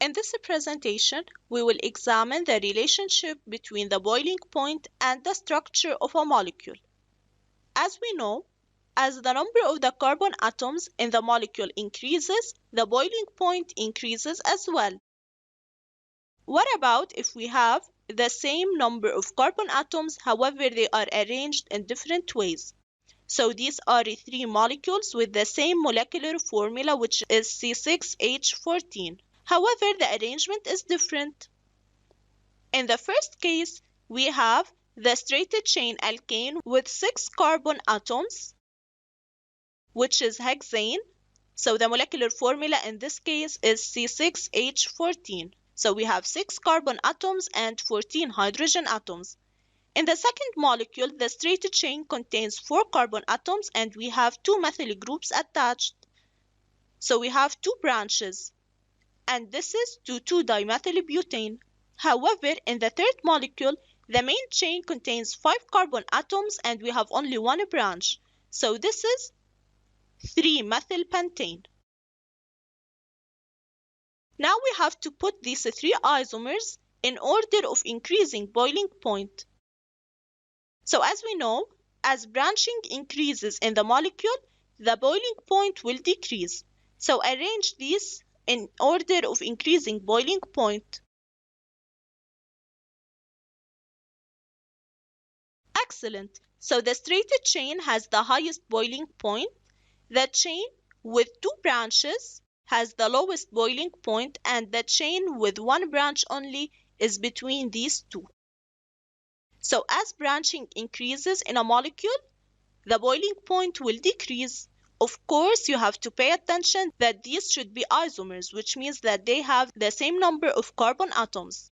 In this presentation, we will examine the relationship between the boiling point and the structure of a molecule. As we know, as the number of the carbon atoms in the molecule increases, the boiling point increases as well. What about if we have the same number of carbon atoms, however, they are arranged in different ways? So these are three molecules with the same molecular formula, which is C6H14. However, the arrangement is different. In the first case, we have the straight chain alkane with 6 carbon atoms, which is hexane. So the molecular formula in this case is C6H14. So we have 6 carbon atoms and 14 hydrogen atoms. In the second molecule, the straight chain contains 4 carbon atoms and we have 2 methyl groups attached. So we have 2 branches. And this is 2,2-dimethylbutane. However, in the third molecule, the main chain contains 5 carbon atoms and we have only 1 branch. So this is 3-methylpentane. Now we have to put these 3 isomers in order of increasing boiling point. So as we know, as branching increases in the molecule, the boiling point will decrease. So arrange these in order of increasing boiling point. Excellent. So the straight chain has the highest boiling point. The chain with 2 branches has the lowest boiling point, and the chain with 1 branch only is between these two. So as branching increases in a molecule, the boiling point will decrease. Of course, you have to pay attention that these should be isomers, which means that they have the same number of carbon atoms.